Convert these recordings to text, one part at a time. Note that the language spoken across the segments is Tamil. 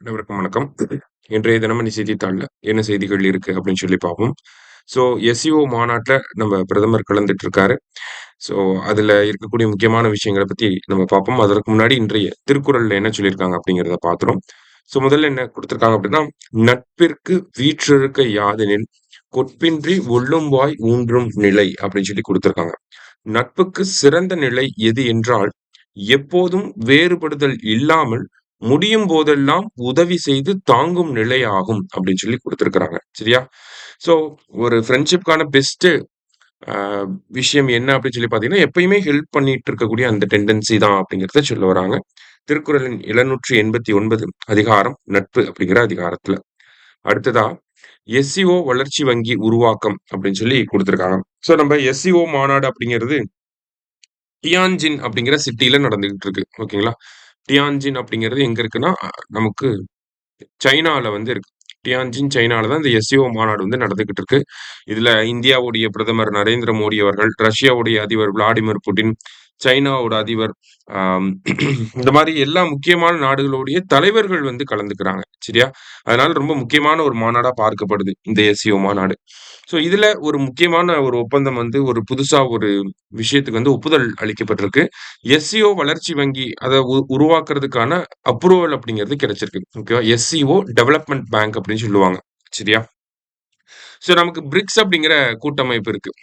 அனைவருக்கும் வணக்கம். இன்றைய தினமணி செய்தித்தாள்ல என்ன செய்திகள் இருக்கு அப்படின்னு சொல்லி பார்ப்போம். ஸோ எஸ்சிஓ மாநாட்டுல நம்ம பிரதமர் கலந்துட்டு இருக்காரு. ஸோ அதுல இருக்கக்கூடிய முக்கியமான விஷயங்கள பத்தி நம்ம பார்ப்போம். அதற்கு முன்னாடி இன்றைய திருக்குறள்ல என்ன சொல்லியிருக்காங்க அப்படிங்கிறத பார்த்துரும். ஸோ முதல்ல என்ன குடுத்திருக்காங்க அப்படின்னா, "நட்பிற்கு வீற்றிருக்க யாதெனின் கொட்பின்றி ஒள்ளும் வாய் ஊன்றும் நிலை" அப்படின்னு சொல்லி குடுத்திருக்காங்க. நட்புக்கு சிறந்த நிலை எது என்றால், எப்போதும் வேறுபடுதல் இல்லாமல் முடியும் போதெல்லாம் உதவி செய்து தாங்கும் நிலை ஆகும் அப்படின்னு சொல்லி குடுத்திருக்கிறாங்க. சரியா? ஸோ ஒரு ஃப்ரெண்ட்ஷிப்கான பெஸ்ட் அ விஷயம் என்ன அப்படின்னு சொல்லி பார்த்தீங்கன்னா, எப்பயுமே ஹெல்ப் பண்ணிட்டு இருக்கக்கூடிய அந்த டெண்டன்சி தான் அப்படிங்கிறத சொல்ல வராங்க. திருக்குறளின் 789 அதிகாரம் நட்பு அப்படிங்கிற அதிகாரத்துல. அடுத்ததா எஸ்சிஓ வளர்ச்சி வங்கி உருவாக்கம் அப்படின்னு சொல்லி குடுத்திருக்காங்க. ஸோ நம்ம எஸ்சிஓ மாநாடு அப்படிங்கிறது டியான்ஜின் அப்படிங்கிற சிட்டில நடந்துகிட்டு இருக்கு. ஓகேங்களா? டியான்ஜின் அப்படிங்கிறது எங்க இருக்குன்னா, நமக்கு சைனால வந்து இருக்கு. டியான்ஜின் சைனால தான் இந்த எஸ்சிஓ மாநாடு வந்து நடந்துகிட்டு இருக்கு. இதுல இந்தியாவுடைய பிரதமர் நரேந்திர மோடி அவர்கள், ரஷ்யாவுடைய அதிபர் விளாடிமிர் புட்டின், சைனாவோட அதிபர் ஆம் இந்த மாரி எல்லா முக்கியமான நாடுகளுடைய தலைவர்கள் வந்து கலந்துக்கிறாங்க. சரியா? அதனால ரொம்ப முக்கியமான ஒரு மாநாடா பார்க்கப்படுது இந்த எஸ்சிஓ மாநாடு. ஸோ இதுல ஒரு முக்கியமான ஒரு ஒப்பந்தம் வந்து ஒரு புதுசா ஒரு விஷயத்துக்கு வந்து ஒப்புதல் அளிக்கப்பட்டிருக்கு. எஸ்சிஓ வளர்ச்சி வங்கி அத உருவாக்குறதுக்கான அப்ரூவல் அப்படிங்கிறது கிடைச்சிருக்கு. ஓகேவா? எஸ்சிஓ டெவலப்மென்ட் பேங்க் அப்படின்னு சொல்லுவாங்க. சரியா? ஸோ நமக்கு பிரிக்ஸ் அப்படிங்கிற கூட்டமைப்பு இருக்கு.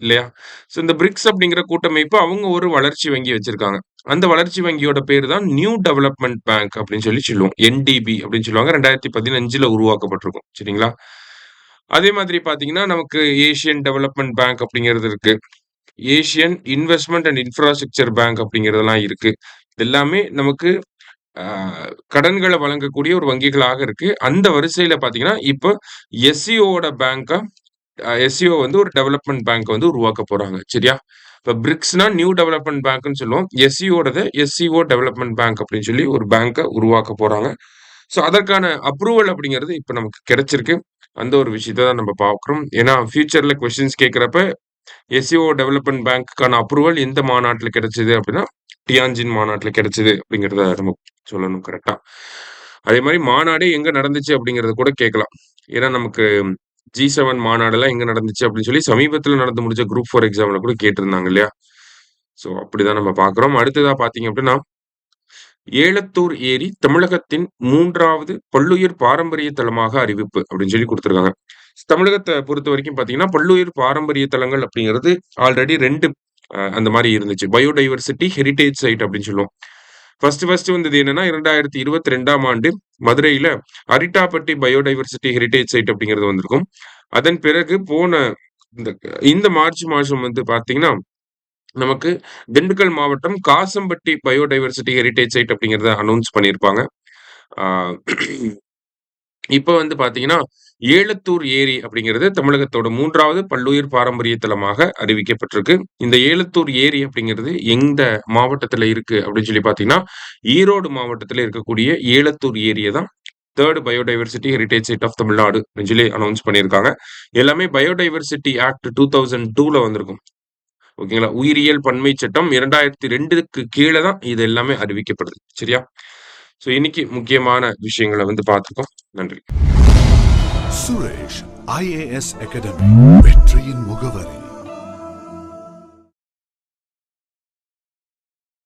இல்லையா? ஸோ இந்த பிரிக்ஸ் அப்படிங்கிற கூட்டமைப்பு அவங்க ஒரு வளர்ச்சி வங்கி வச்சிருக்காங்க. அந்த வளர்ச்சி வங்கியோட பேரு தான் நியூ டெவலப்மென்ட் பேங்க் அப்படின்னு சொல்லி சொல்லுவோம். என்டிபி அப்படின்னு சொல்லுவாங்க. 2015ல உருவாக்கப்பட்டிருக்கும். சரிங்களா? அதே மாதிரி பார்த்தீங்கன்னா, நமக்கு ஏசியன் டெவலப்மென்ட் பேங்க் அப்படிங்கிறது இருக்கு. Asian investment and infrastructure bank அப்படிங்கிறதெல்லாம் இருக்கு. இது எல்லாமே நமக்கு அ கடன்கள வழங்கக்கூடிய ஒரு வங்கிகளாக இருக்கு. அந்த வரிசையில பார்த்தீங்கன்னா, இப்ப எஸ்சிஓவோட பேங்கா எஸ்சிஓ வந்து ஒரு டெவலப்மென்ட் பேங்க் வந்து உருவாக்க போறாங்க. சரியா? இப்ப பிரிக்ஸ்னா நியூ டெவலப்மென்ட் பேங்க்ன்னு சொல்லுவோம். எஸ்சிஓடது எஸ்சிஓ டெவலப்மென்ட் பேங்க் அப்படின்னு சொல்லி ஒரு பேங்க உருவாக்க போறாங்க. ஸோ அதற்கான அப்ரூவல் அப்படிங்கிறது இப்ப நமக்கு கிடைச்சிருக்கு. அந்த ஒரு விஷயத்த தான் நம்ம பார்க்கிறோம். ஏன்னா ஃபியூச்சர்ல கொஸ்டின்ஸ் கேட்கிறப்ப எஸ்சிஓ டெவலப்மென்ட் பேங்க்குக்கான அப்ரூவல் எந்த மாநாட்டுல கிடைச்சது அப்படின்னா, டியான்ஜின் மாநாட்டுல கிடைச்சது அப்படிங்கிறத நம்ம சொல்லணும் கரெக்ட்டா. அதே மாரி மாநாடே எங்க நடந்துச்சு அப்படிங்கிறத கூட கேட்கலாம். ஏன்னா நமக்கு G7 மாநாடெல்லாம் எங்க நடந்துச்சு அப்படின்னு சொல்லி சமீபத்தில நடந்து முடிஞ்ச குரூப் 4 எக்ஸாம்ல கூட கேட்டிருந்தாங்க இல்லையா? ஸோ அப்படிதான் நம்ம பார்க்கிறோம். அடுத்ததா பார்த்தீங்க அப்படின்னா, ஏலத்தூர் ஏரி தமிழகத்தின் 3வது பல்லுயிர் பாரம்பரிய தலமாக அறிவிப்பு அப்படின்னு சொல்லி குடுத்திருக்காங்க. தமிழகத்த பொறுத்தவரைக்கும் பார்த்தீங்கன்னா, பல்லுயிர் பாரம்பரிய தலங்கள் அப்படிங்கிறது ஆல்ரெடி 2 அந்த மாரி இருந்துச்சு. பயோடைவர்சிட்டி ஹெரிடேஜ் சைட் அப்படின்னு சொல்லுவோம். ஃபர்ஸ்ட் வந்தது என்னன்னா, 2022ஆம் ஆண்டு மதுரையில அரிட்டாப்பட்டி பயோடைவர்சிட்டி ஹெரிடேஜ் சைட் அப்படிங்கிறது வந்திருக்கும். அதன் பிறகு இந்த இந்த மார்ச் மாசம் வந்து பார்த்தீங்கன்னா, நமக்கு திண்டுக்கல் மாவட்டம் காசம்பட்டி பயோடைவர்சிட்டி ஹெரிடேஜ் சைட் அப்படிங்கிறத அனௌன்ஸ் பண்ணியிருப்பாங்க. ஆ இப்ப வந்து பார்த்தீங்கன்னா, ஏலத்தூர் ஏரி அப்படிங்கிறது தமிழகத்தோட 3வது பல்லுயிர் பாரம்பரிய தலமாக அறிவிக்கப்பட்டிருக்கு. இந்த ஏலத்தூர் ஏரி அப்படிங்கிறது எந்த மாவட்டத்துல இருக்கு அப்படின்னு சொல்லி பார்த்தீங்கன்னா, ஈரோடு மாவட்டத்துல இருக்கக்கூடிய ஏலத்தூர் ஏரிய தான் 3 biodiversity heritage site of Tamil Nadu அப்படின்னு சொல்லி அனௌன்ஸ் பண்ணியிருக்காங்க. எல்லாமே பயோடைவர்சிட்டி ஆக்ட் 2002ல வந்திருக்கும். ஓகேங்களா? உயிரியல் பன்மை சட்டம் 2002க்கு கீழ தான் இது எல்லாமே அறிவிக்கப்படுது. சரியா? ஸோ இன்னைக்கு முக்கியமான விஷயங்கள வந்து பார்த்துருக்கோம். நன்றி. சுரேஷ் IAS அகாடமி வெற்றியின் முகவரி.